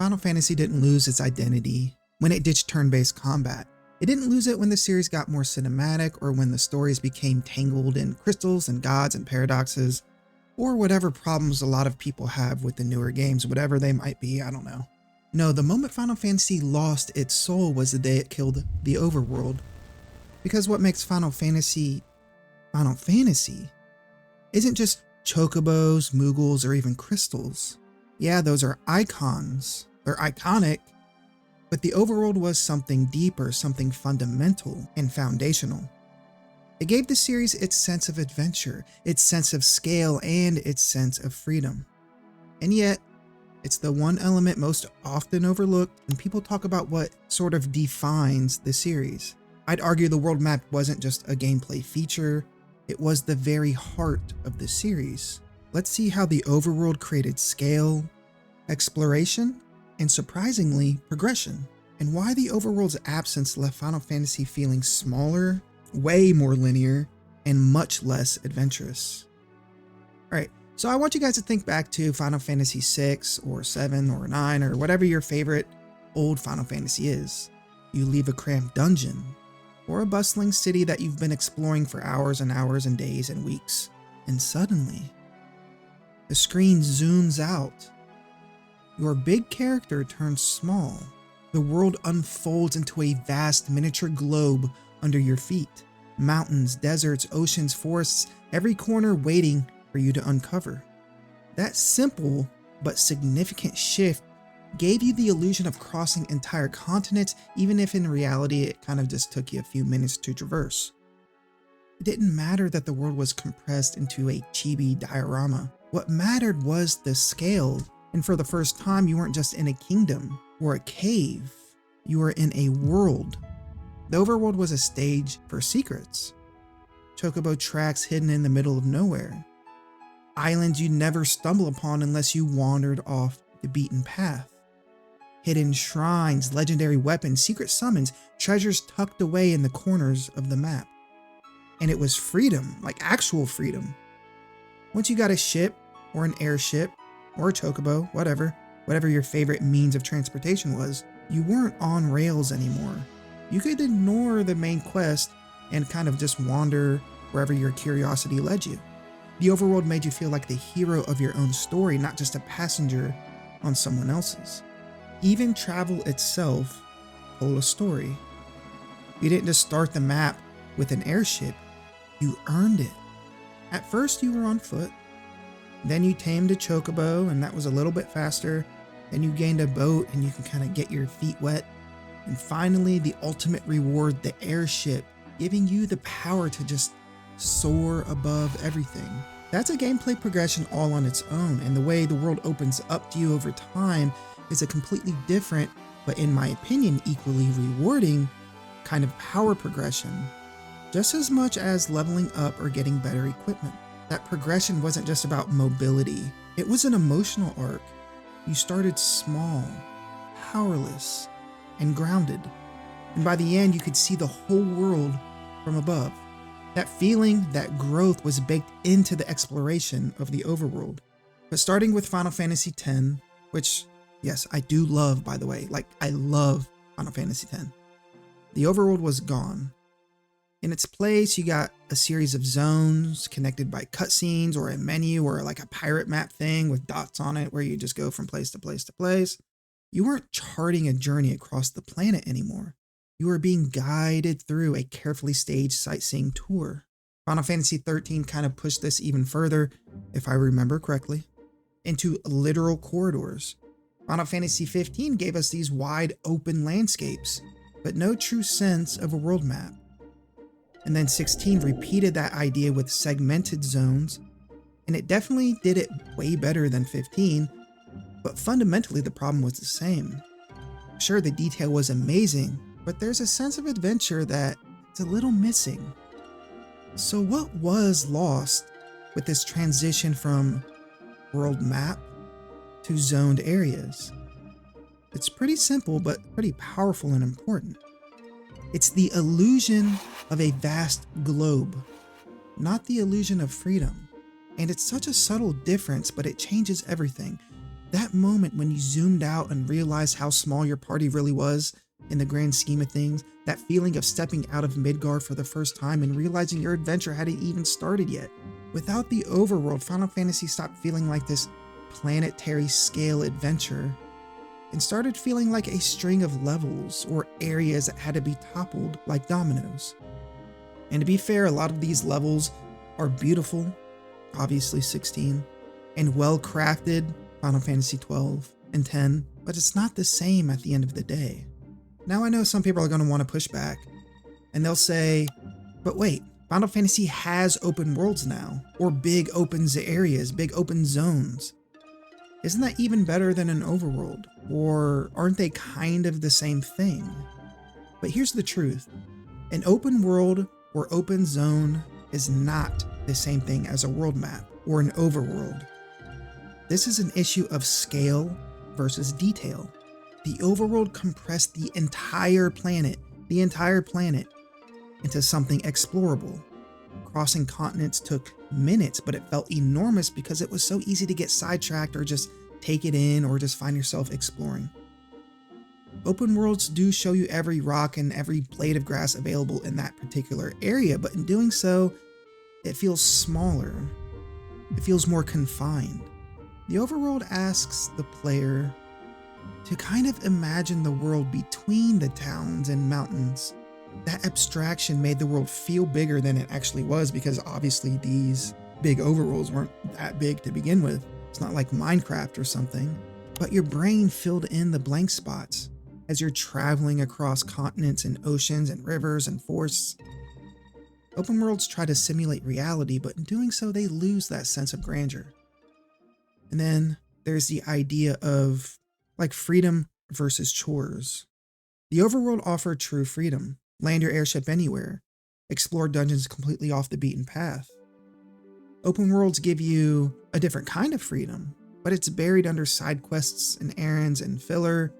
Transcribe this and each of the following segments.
Final Fantasy didn't lose its identity when it ditched turn-based combat. It didn't lose it when the series got more cinematic or when the stories became tangled in crystals and gods and paradoxes, or whatever problems a lot of people have with the newer games, whatever they might be, I don't know. No, the moment Final Fantasy lost its soul was the day it killed the overworld. Because what makes Final Fantasy isn't just chocobos, moogles, or even crystals. Yeah, those are icons. They're iconic. But the overworld was something deeper, something fundamental and foundational. It gave the series its sense of adventure, its sense of scale, and its sense of freedom. And yet, it's the one element most often overlooked when people talk about what sort of defines the series. I'd argue the world map wasn't just a gameplay feature, it was the very heart of the series. Let's see how the overworld created scale, exploration, and surprisingly, progression, and why the overworld's absence left Final Fantasy feeling smaller, way more linear, and much less adventurous. Alright, so I want you guys to think back to Final Fantasy 6 or 7 or 9 or whatever your favorite old Final Fantasy is. You leave a cramped dungeon, or a bustling city that you've been exploring for hours and hours and days and weeks, and suddenly, the screen zooms out. Your big character turns small. The world unfolds into a vast miniature globe under your feet. Mountains, deserts, oceans, forests, every corner waiting for you to uncover. That simple but significant shift gave you the illusion of crossing entire continents, even if in reality it kind of just took you a few minutes to traverse. It didn't matter that the world was compressed into a chibi diorama. What mattered was the scale. And for the first time, you weren't just in a kingdom or a cave, you were in a world. The overworld was a stage for secrets. Chocobo tracks hidden in the middle of nowhere. Islands you'd never stumble upon unless you wandered off the beaten path. Hidden shrines, legendary weapons, secret summons, treasures tucked away in the corners of the map. And it was freedom, like actual freedom. Once you got a ship or an airship, or a chocobo, whatever your favorite means of transportation was, you weren't on rails anymore. You could ignore the main quest and kind of just wander wherever your curiosity led you. The overworld made you feel like the hero of your own story, not just a passenger on someone else's. Even travel itself told a story. You didn't just start the map with an airship, you earned it. At first you were on foot. Then you tamed a chocobo, and that was a little bit faster. Then you gained a boat, and you can kind of get your feet wet. And finally, the ultimate reward, the airship, giving you the power to just soar above everything. That's a gameplay progression all on its own, and the way the world opens up to you over time is a completely different, but in my opinion, equally rewarding kind of power progression, just as much as leveling up or getting better equipment. That progression wasn't just about mobility, it was an emotional arc. You started small, powerless, and grounded. And by the end, you could see the whole world from above. That feeling, that growth was baked into the exploration of the overworld. But starting with Final Fantasy X, which, yes, I do love, by the way, like I love Final Fantasy X, the overworld was gone. In its place, you got a series of zones connected by cutscenes or a menu or like a pirate map thing with dots on it where you just go from place to place to place. You weren't charting a journey across the planet anymore. You were being guided through a carefully staged sightseeing tour. Final Fantasy XIII kind of pushed this even further, if I remember correctly, into literal corridors. Final Fantasy XV gave us these wide open landscapes, but no true sense of a world map. And then 16 repeated that idea with segmented zones, and it definitely did it way better than 15, but fundamentally the problem was the same. Sure, the detail was amazing, but there's a sense of adventure that's a little missing. So what was lost with this transition from world map to zoned areas? It's pretty simple, but pretty powerful and important. It's the illusion of a vast globe, not the illusion of freedom. And it's such a subtle difference, but it changes everything. That moment when you zoomed out and realized how small your party really was in the grand scheme of things, that feeling of stepping out of Midgard for the first time and realizing your adventure hadn't even started yet. Without the overworld, Final Fantasy stopped feeling like this planetary scale adventure and started feeling like a string of levels or areas that had to be toppled like dominoes. And to be fair, a lot of these levels are beautiful, obviously 16, and well crafted, Final Fantasy 12 and 10, but it's not the same at the end of the day. Now I know some people are going to want to push back, and they'll say, but wait, Final Fantasy has open worlds now, or big open areas, big open zones. Isn't that even better than an overworld? Or aren't they kind of the same thing? But here's the truth. An open world or open zone is not the same thing as a world map or an overworld. This is an issue of scale versus detail. The overworld compressed the entire planet, into something explorable. Crossing continents took minutes, but it felt enormous because it was so easy to get sidetracked or just take it in or just find yourself exploring. Open worlds do show you every rock and every blade of grass available in that particular area, but in doing so, it feels smaller. It feels more confined. The overworld asks the player to kind of imagine the world between the towns and mountains. That abstraction made the world feel bigger than it actually was because obviously these big overworlds weren't that big to begin with. It's not like Minecraft or something, but your brain filled in the blank spots as you're traveling across continents and oceans and rivers and forests. Open worlds try to simulate reality, but in doing so, they lose that sense of grandeur. And then there's the idea of like freedom versus chores. The overworld offered true freedom. Land your airship anywhere. Explore dungeons completely off the beaten path. Open worlds give you a different kind of freedom, but it's buried under side quests and errands and filler.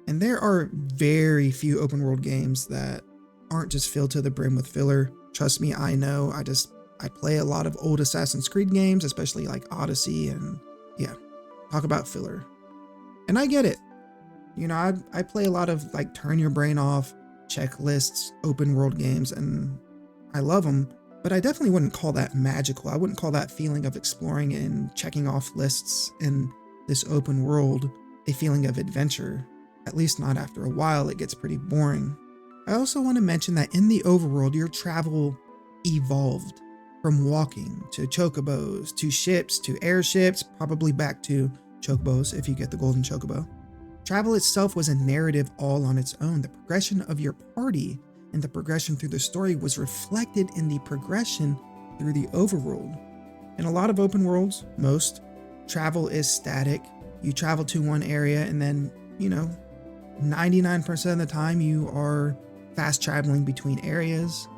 And there are very few open world games that aren't just filled to the brim with filler. Trust me, I know. I play a lot of old Assassin's Creed games, especially like Odyssey, and yeah, talk about filler. And I get it. You know, I play a lot of like turn your brain off, checklists, open world games, and I love them, but I definitely wouldn't call that magical. I wouldn't call that feeling of exploring and checking off lists in this open world a feeling of adventure. At least not after a while, it gets pretty boring. I also want to mention that in the overworld, your travel evolved from walking to chocobos, to ships, to airships, probably back to chocobos if you get the golden chocobo. Travel itself was a narrative all on its own. The progression of your party and the progression through the story was reflected in the progression through the overworld. In a lot of open worlds, most, travel is static. You travel to one area and then, 99% of the time you are fast traveling between areas.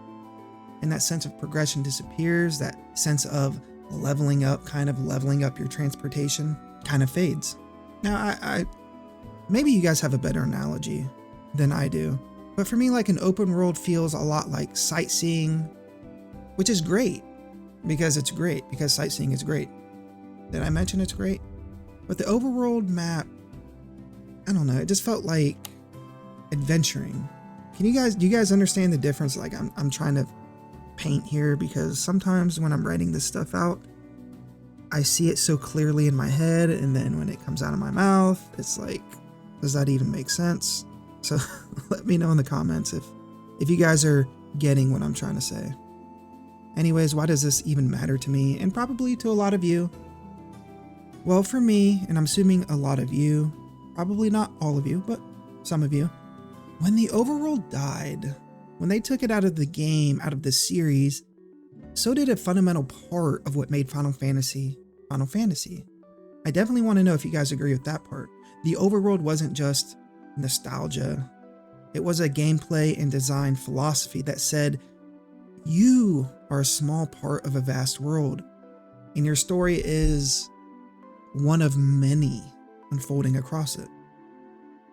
And that sense of progression disappears. That sense of leveling up your transportation kind of fades. Now, I maybe you guys have a better analogy than I do, but for me, like an open world feels a lot like sightseeing, which is great because sightseeing is great. Did I mention it's great? But the overworld map, I don't know, it just felt like adventuring. Do you guys understand the difference? Like I'm trying to paint here because sometimes when I'm writing this stuff out, I see it so clearly in my head, and then when it comes out of my mouth, it's like, does that even make sense? So let me know in the comments if you guys are getting what I'm trying to say. Anyways, why does this even matter to me, and probably to a lot of you? Well, for me, and I'm assuming a lot of you, probably not all of you, but some of you, when the overworld died, when they took it out of the game, out of the series, so did a fundamental part of what made Final Fantasy Final Fantasy. I definitely want to know if you guys agree with that part. The overworld wasn't just nostalgia. It was a gameplay and design philosophy that said, you are a small part of a vast world, and your story is one of many unfolding across it.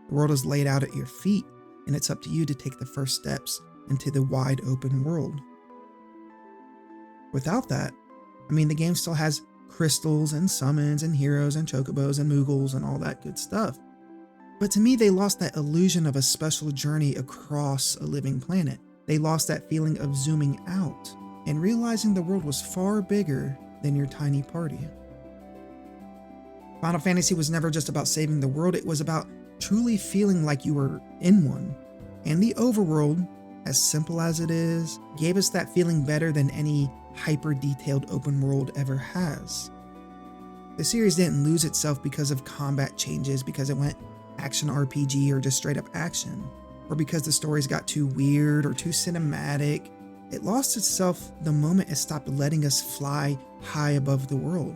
The world is laid out at your feet, and it's up to you to take the first steps into the wide open world. Without that, the game still has crystals and summons and heroes and chocobos and moogles and all that good stuff. But to me, they lost that illusion of a special journey across a living planet. They lost that feeling of zooming out and realizing the world was far bigger than your tiny party. Final Fantasy was never just about saving the world, it was about truly feeling like you were in one. And the overworld, as simple as it is, gave us that feeling better than any hyper-detailed open world ever has. The series didn't lose itself because of combat changes, because it went action RPG or just straight up action, or because the stories got too weird or too cinematic. It lost itself the moment it stopped letting us fly high above the world,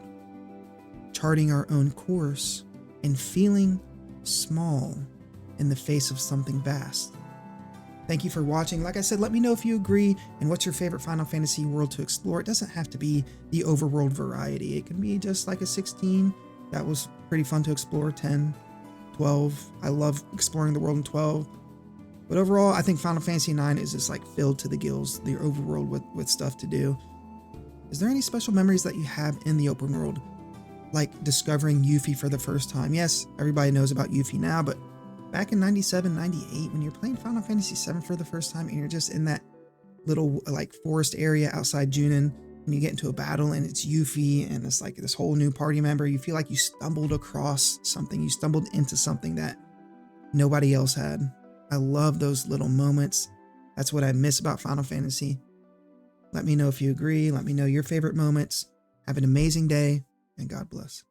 charting our own course and feeling small in the face of something vast. Thank you for watching. Like I said, let me know if you agree and what's your favorite Final Fantasy world to explore. It doesn't have to be the overworld variety. It can be just like a 16. That was pretty fun to explore. 10, 12. I love exploring the world in 12. But overall, I think Final Fantasy IX is just like filled to the gills, the overworld with stuff to do. Is there any special memories that you have in the open world? Like discovering Yuffie for the first time. Yes, everybody knows about Yuffie now, but back in 97, 98, when you're playing Final Fantasy VII for the first time and you're just in that little like forest area outside Junin, and you get into a battle and it's Yuffie and it's like this whole new party member, you feel like you stumbled across something, you stumbled into something that nobody else had. I love those little moments. That's what I miss about Final Fantasy. Let me know if you agree. Let me know your favorite moments. Have an amazing day, and God bless.